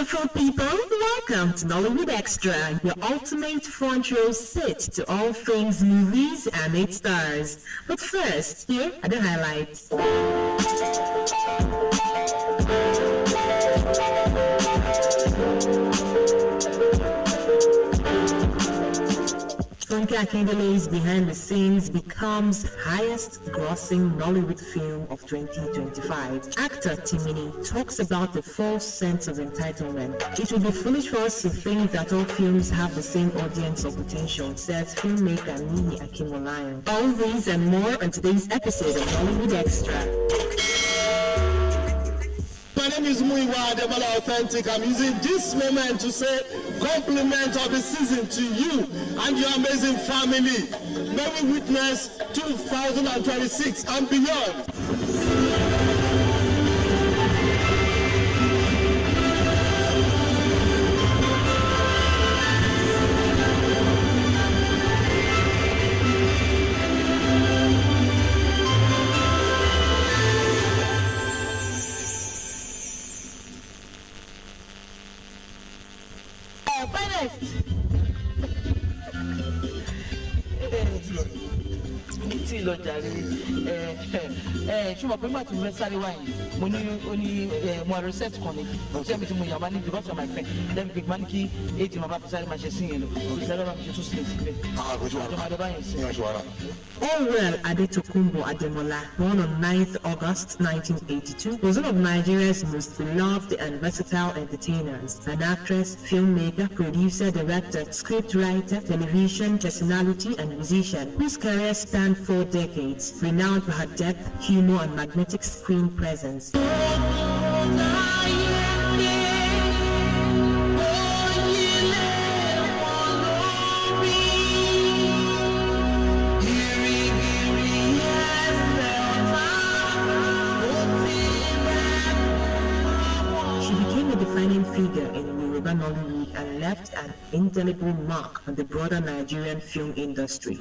Beautiful people, welcome to Nollywood Extra, your ultimate front row seat to all things movies and its stars. But first, here are the highlights. Funke Akindele's Behind the Scenes becomes highest-grossing Nollywood film of 2025. Actor Timini talks about the false sense of entitlement. It would be foolish for us to think that all films have the same audience or potential, says filmmaker Nini Akinwolayan. All these and more on today's episode of Nollywood Extra. My name is Muiwa Ademola Authentic. I'm using this moment to say compliment of the season to you and your amazing family. May we witness 2026 and beyond. ṣùgbọ́n pé má ti mú sáré wáyé mo ní mo reset kan ní ṣé mi ti mo yàrá ní because of my friend then big man kí èjì máa bá fi sáré máa ṣe sí yẹn lọ kò sáré máa fi ṣe tó sílẹ̀ síbẹ̀ àjọmọ̀ àdọ́bá yẹn sí. Orwell Adetokunbo Ademola, born on 9th August 1982, was one of Nigeria's most beloved and versatile entertainers. An actress, filmmaker, producer, director, scriptwriter, television personality, and musician whose career spanned 4 decades, renowned for her depth, humor, and magnetic screen presence. Defining figure in Yoruba Nollywood and left an indelible mark on the broader Nigerian film industry.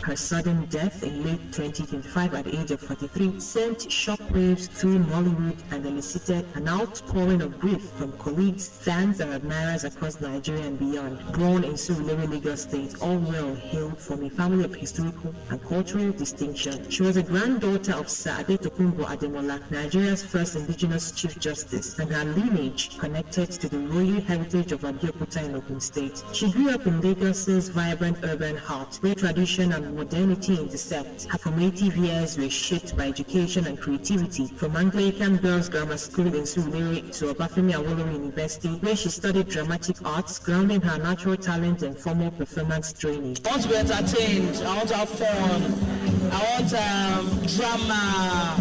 Her sudden death in late 2025 at the age of 43 sent shockwaves through Nollywood and elicited an outpouring of grief from colleagues, fans, and admirers across Nigeria and beyond. Born in Surulere, Lagos State, Orwell hailed from a family of historical and cultural distinction. She was a granddaughter of Sir Adetokunbo Ademola, Nigeria's first indigenous Chief Justice, and her lineage connected to the royal heritage of Abeokuta in Ogun State. She grew up in Lagos's vibrant urban heart, where tradition and modernity intersect. Her formative years were shaped by education and creativity, from Anglican Girls' Grammar School in Surulere to Obafemi Awolowo University, where she studied dramatic arts, grounding her natural talent and formal performance training. I want to be entertained, I want to have fun, I want drama,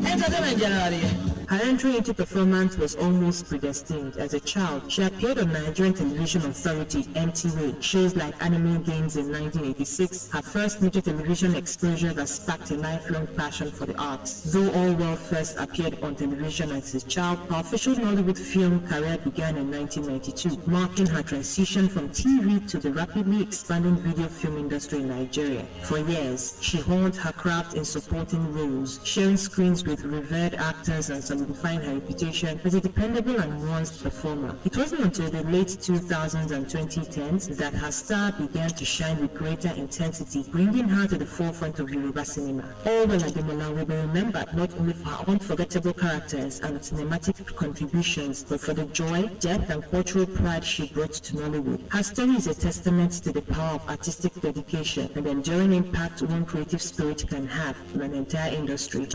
entertainment generally. Her entry into performance was almost predestined. As a child, she appeared on Nigerian Television Authority (NTA) shows like Anime Games in 1986, her first major television exposure that sparked a lifelong passion for the arts. Though Orwell first appeared on television as a child, her official Nollywood film career began in 1992, marking her transition from TV to the rapidly expanding video film industry in Nigeria. For years, she honed her craft in supporting roles, sharing screens with revered actors and solidifying her reputation as a dependable and nuanced performer. It wasn't until the late 2000s and 2010s that her star began to shine with greater intensity, bringing her to the forefront of Yoruba cinema. Orwell Ademola will be remembered not only for her unforgettable characters and cinematic contributions, but for the joy, depth, and cultural pride she brought to Nollywood. Her story is a testament to the power of artistic dedication and the enduring impact one creative spirit can have on an entire industry.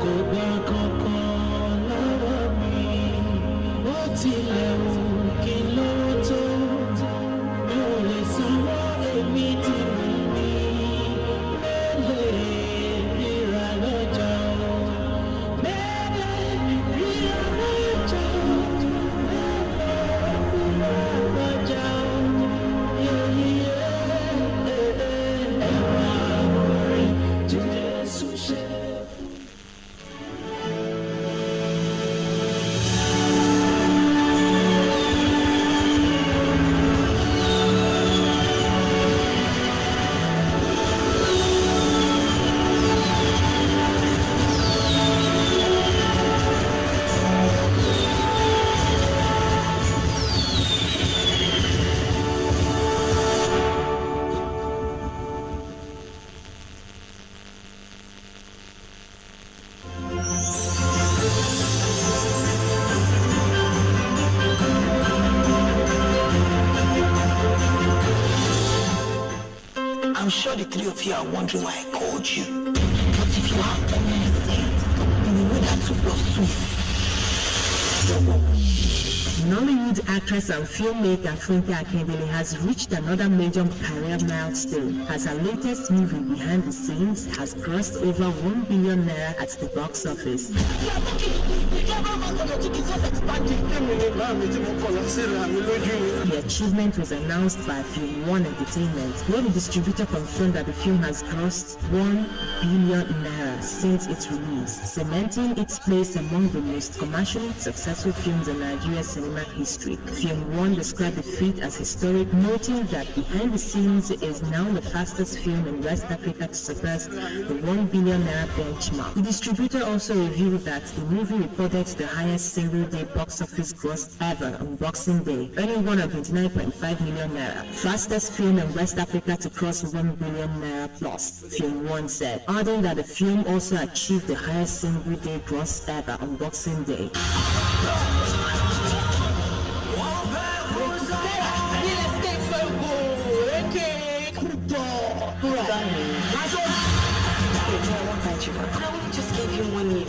Go back, sure the three of you are wondering why I called you. But if you have common sense, you will know that 2 plus 2 is 4. Nollywood actress and filmmaker Funke Akindele has reached another major career milestone as her latest movie, Behind the Scenes, has crossed over 1 billion naira at the box office. The achievement was announced by Film One Entertainment, where the distributor confirmed that the film has grossed 1 billion naira since its release, cementing its place among the most commercially successful films in Nigeria's cinema history. Film One described the feat as historic, noting that Behind the Scenes is now the fastest film in West Africa to surpass the 1 billion naira benchmark. The distributor also revealed that the movie recorded the highest single-day box office gross ever on Boxing Day, earning 129.5 million naira. Fastest film in West Africa to cross 1 billion naira plus, Film One said, adding that the film also achieved the highest single-day gross ever on Boxing Day.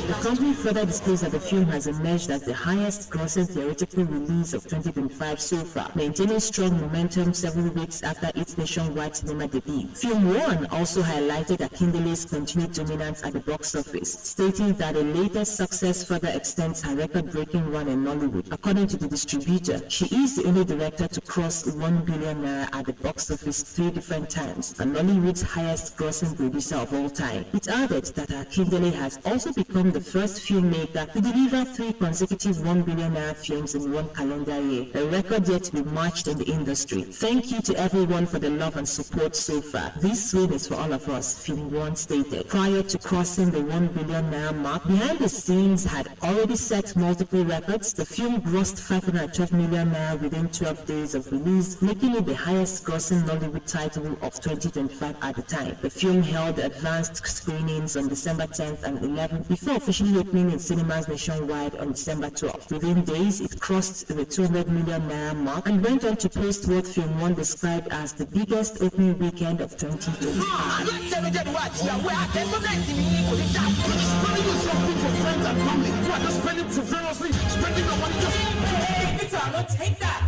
The company further disclosed that the film has emerged as the highest grossing theatrical release of 2025 so far, maintaining strong momentum several weeks after its nationwide cinema debut. Film One also highlighted Akindele's continued dominance at the box office, stating that the latest success further extends her record-breaking run in Nollywood. According to the distributor, she is the only director to cross 1 billion naira at the box office 3 different times, and Nollywood's highest grossing producer of all time. It added that Akindele has also become the first filmmaker to deliver 3 consecutive 1 billion naira films in one calendar year, a record yet to be matched in the industry. Thank you to everyone for the love and support so far. This win is for all of us, Film One stated. Prior to crossing the 1 billion naira mark, Behind the Scenes had already set multiple records. The film grossed 512 million naira within 12 days of release, making it the highest grossing Nollywood title of 2025 at the time. The film held advanced screenings on December 10th and 11th before officially opening in cinemas nationwide on December 12th. Within days, it crossed the 200 million naira mark and went on to post what Film One described as the biggest opening weekend of 2025. Take that!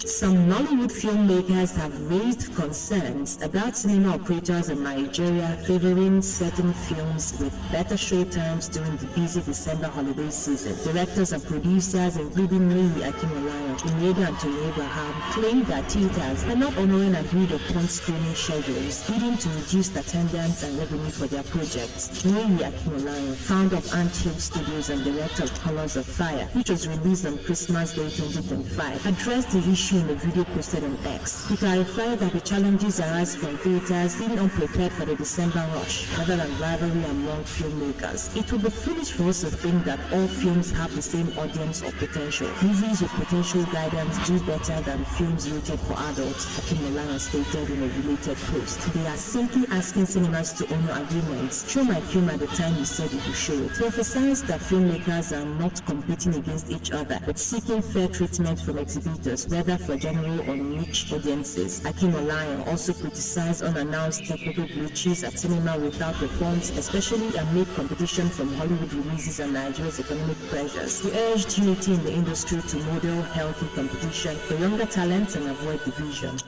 Some Nollywood filmmakers have raised concerns about cinema operators in Nigeria favoring certain films with better show times during the busy December holiday season. Directors and producers, including Nollywood Akimolayo, Inedo and Tony Abraham, claim that theaters are not honoring agreed upon screening schedules, leading to reduced attendance and revenue for their projects. Nollywood Akimolayo, founder of Ant Hill Studios and director of Colors of Fire, which was released on Christmas Day 2025, addressed the issue in a video posted on X. He clarified that the challenges arise from theaters being unprepared for the December rush, rather than rivalry among filmmakers. It would be foolish for us to think that all films have the same audience or potential. Movies with potential guidance do better than films rated for adults, Akimolayo stated in a related post. They are simply asking cinemas to honor agreements. Show my film at the time you said you would show it. He emphasized that filmmakers are not competing against each other, but seeking fair treatment from exhibitors, whether for general or niche reach audiences. Akim Olayan also criticized unannounced technical glitches at cinema without reforms, especially amid competition from Hollywood releases and Nigeria's economic pressures. He urged unity in the industry to model healthy competition for younger talents and avoid division.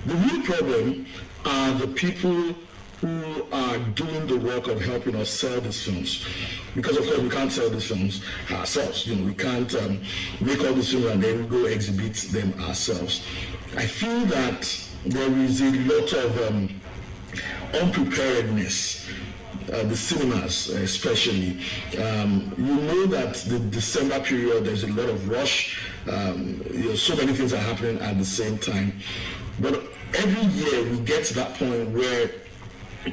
The real problem are the people who are doing the work of helping us sell these films. Because of course we can't sell these films ourselves. We can't make all these films and then go exhibit them ourselves. I feel that there is a lot of unpreparedness. The cinemas especially. You know that the December period there's a lot of rush. So many things are happening at the same time. But every year we get to that point where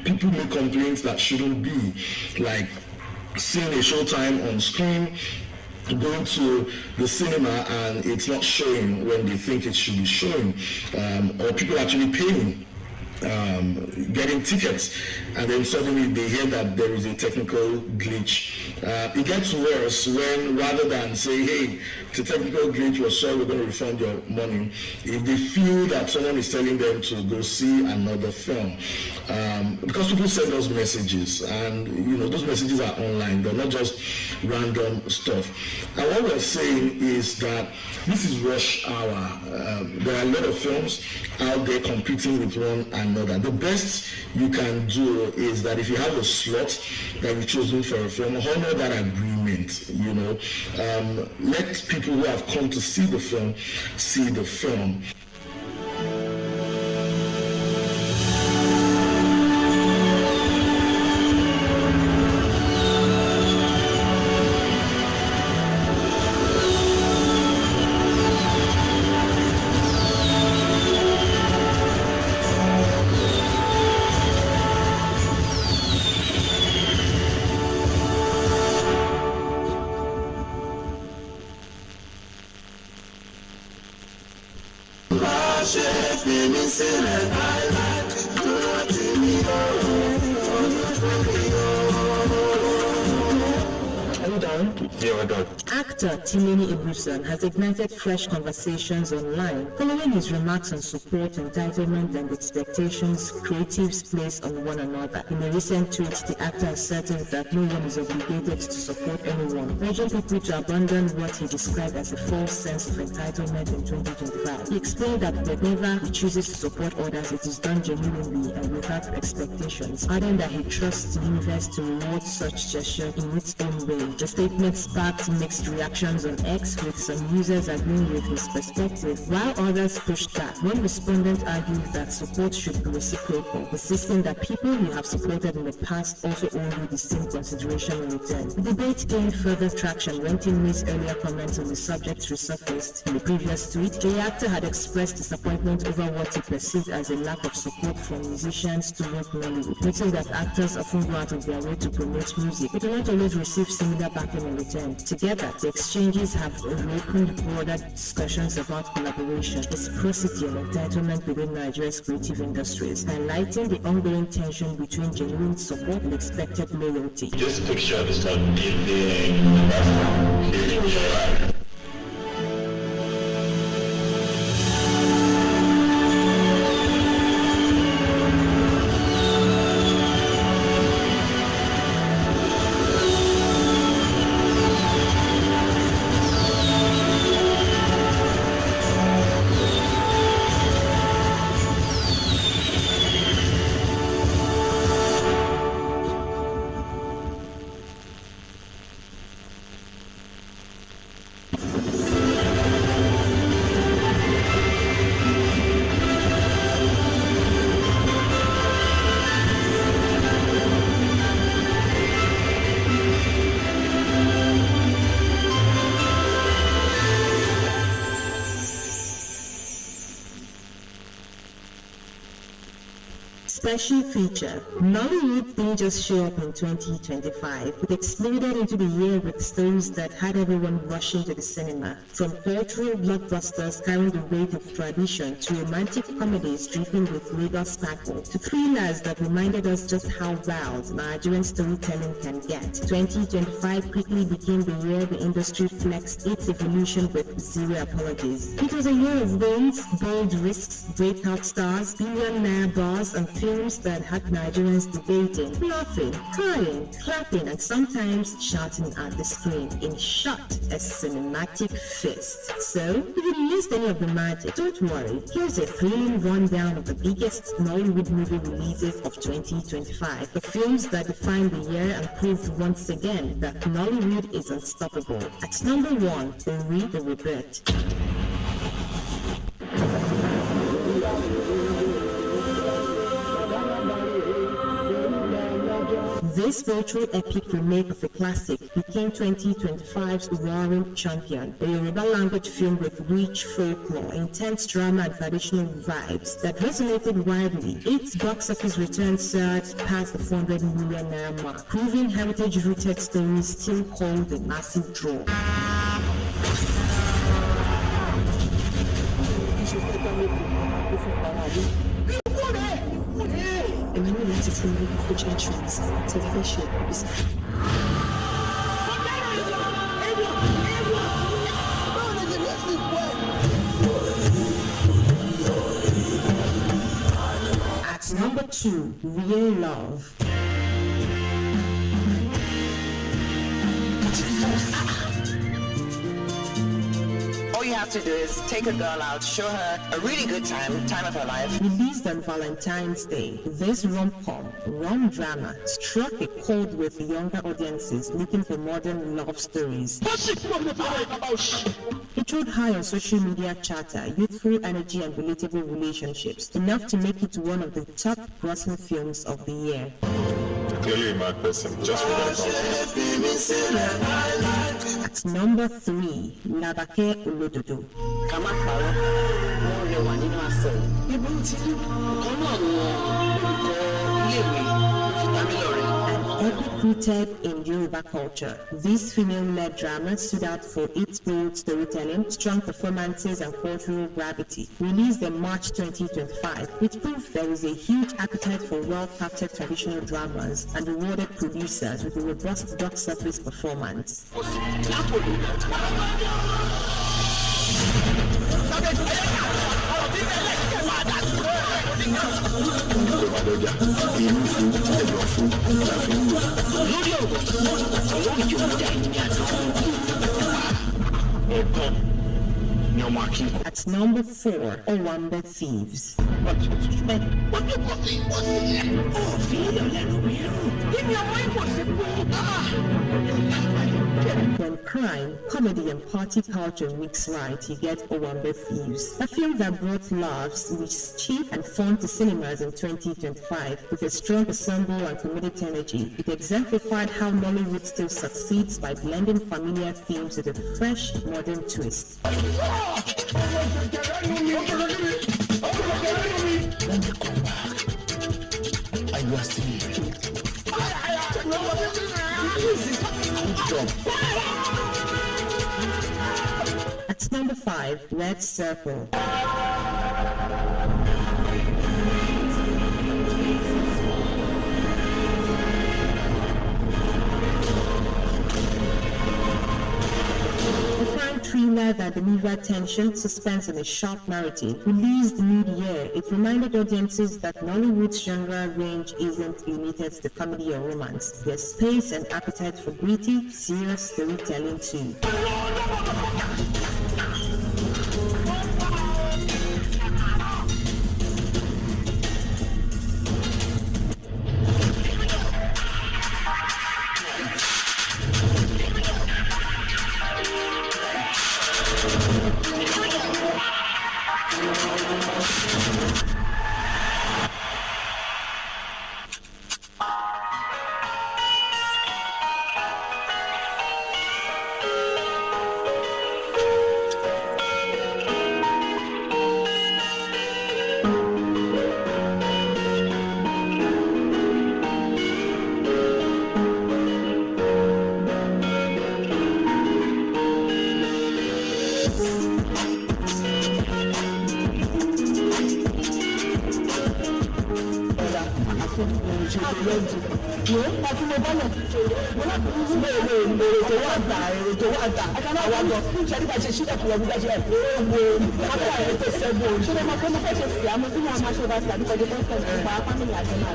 people make complaints that shouldn't be, like seeing a showtime on screen, going to the cinema and it's not showing when they think it should be showing, or people actually paying, getting tickets, and then suddenly they hear that there is a technical glitch. It gets worse when rather than say, hey, it's a technical glitch, we're sorry, we're going to refund your money, if they feel that someone is telling them to go see another film. Because people send us messages, and those messages are online, they're not just random stuff. And what we're saying is that this is rush hour. There are a lot of films out there competing with one another. The best you can do is that if you have a slot that you've chosen for a film, honor that agreement. Let people who have come to see the film see the film. Actor Timini Ibusan has ignited fresh conversations online following his remarks on support, entitlement, and expectations creatives place on one another. In a recent tweet, the actor asserted that no one is obligated to support anyone, urging people to abandon what he described as a false sense of entitlement in 2025. He explained that whenever he chooses to support others, it is done genuinely and without expectations, adding that he trusts the universe to reward such gesture in its own way. The statement sparked mixed reactions on X, with some users agreeing with his perspective, while others pushed back. One respondent argued that support should be reciprocal, insisting that people you have supported in the past also owe you the same consideration in return. The debate gained further traction when Timini's earlier comments on the subject resurfaced. In the previous tweet, the actor had expressed disappointment over what he perceived as a lack of support from musicians toward Nollywood, noting that actors often go out of their way to promote music, but do not always receive similar backing in return. Together, the exchanges have opened broader discussions about collaboration, reciprocity, and entitlement within Nigeria's creative industries, highlighting the ongoing tension between genuine support and expected loyalty. This picture is not being the restaurant here in July. Special feature. Nollywood didn't just show up in 2025. It exploded into the year with stories that had everyone rushing to the cinema. From cultural blockbusters carrying the weight of tradition to romantic comedies dripping with legal sparkle to thrillers that reminded us just how wild Nigerian storytelling can get. 2025 quickly became the year the industry flexed its evolution with zero apologies. It was a year of wins, bold risks, breakout stars, billionaire bars, and films that had Nigerians debating, laughing, crying, clapping, and sometimes shouting at the screen. In short, a cinematic feast. So, if you missed any of the magic, don't worry. Here's a thrilling rundown of the biggest Nollywood movie releases of 2025. The films that defined the year and proved once again that Nollywood is unstoppable. At number 1, Ori the Rebirth. This virtual epic remake of a classic became 2025's roaring champion, a Yoruba language film with rich folklore, intense drama and traditional vibes that resonated widely. Its box office return surged past the 400 million naira mark, proving heritage-rooted stories still hold a massive draw. At number 2, Real Love. All you have to do is take a girl out, show her a really good time of her life. Released on Valentine's Day, this rom drama struck a chord with younger audiences looking for modern love stories. It rode high on social media chatter, youthful energy and relatable relationships, enough to make it one of the top grossing films of the year. Clearly a mad person, just At number 3, Labake Olododo. An epic rooted in Yoruba culture, this female-led drama stood out for its bold storytelling, strong performances, and cultural gravity. Released in March 2025, it proved there is a huge appetite for well-crafted traditional dramas and rewarded producers with a robust box office performance. At number 4, Owambe Thieves. When crime, comedy, and party culture mix right, you get Owambe Thieves, a film that brought laughs, mischief, and fun to cinemas in 2025 with a strong ensemble and comedic energy. It exemplified how Nollywood still succeeds by blending familiar themes with a fresh, modern twist. At number 5, Red Circle. Thriller that delivered tension, suspense, and a sharp narrative. Released mid-year, it reminded audiences that Nollywood's genre range isn't limited to comedy or romance. There's space and appetite for gritty, serious storytelling too. ṣètò lẹ́jì wo àti mo bọ́lẹ̀ mo láti ní sílẹ̀ èrò tó wà tà àwọn àgbọ̀ ṣe nípa ṣe ṣílẹ̀ kúrò nígbà ṣe wo kápẹ́ àyẹ̀ tó sẹ́gun ṣé ló máa fẹ́ mo fẹ́ ṣe sí àmọ́ sínú àwọn aṣọ ìbáṣà nípa ẹjọ́ tó ń tẹ̀lé nípa fámìlì àti ẹ̀ma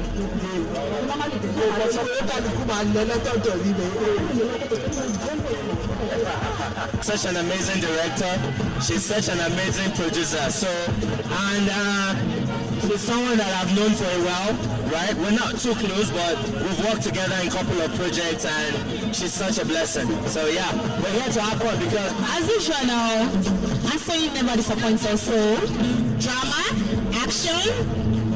Such an amazing director. She's such an amazing producer. So, and she's someone that I've known for a while, right? We're not too close, but we've worked together in a couple of projects, and she's such a blessing. So yeah, we're here to have fun because, as usual now, I say you never disappoints us. So, drama, action,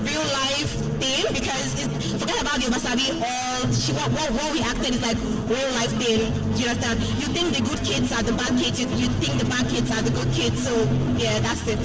real life thing, because forget about the Obasabi, what we acted is like real life thing. Do you understand? You think the good kids are the bad kids, you think the bad kids are the good kids. So yeah, that's it.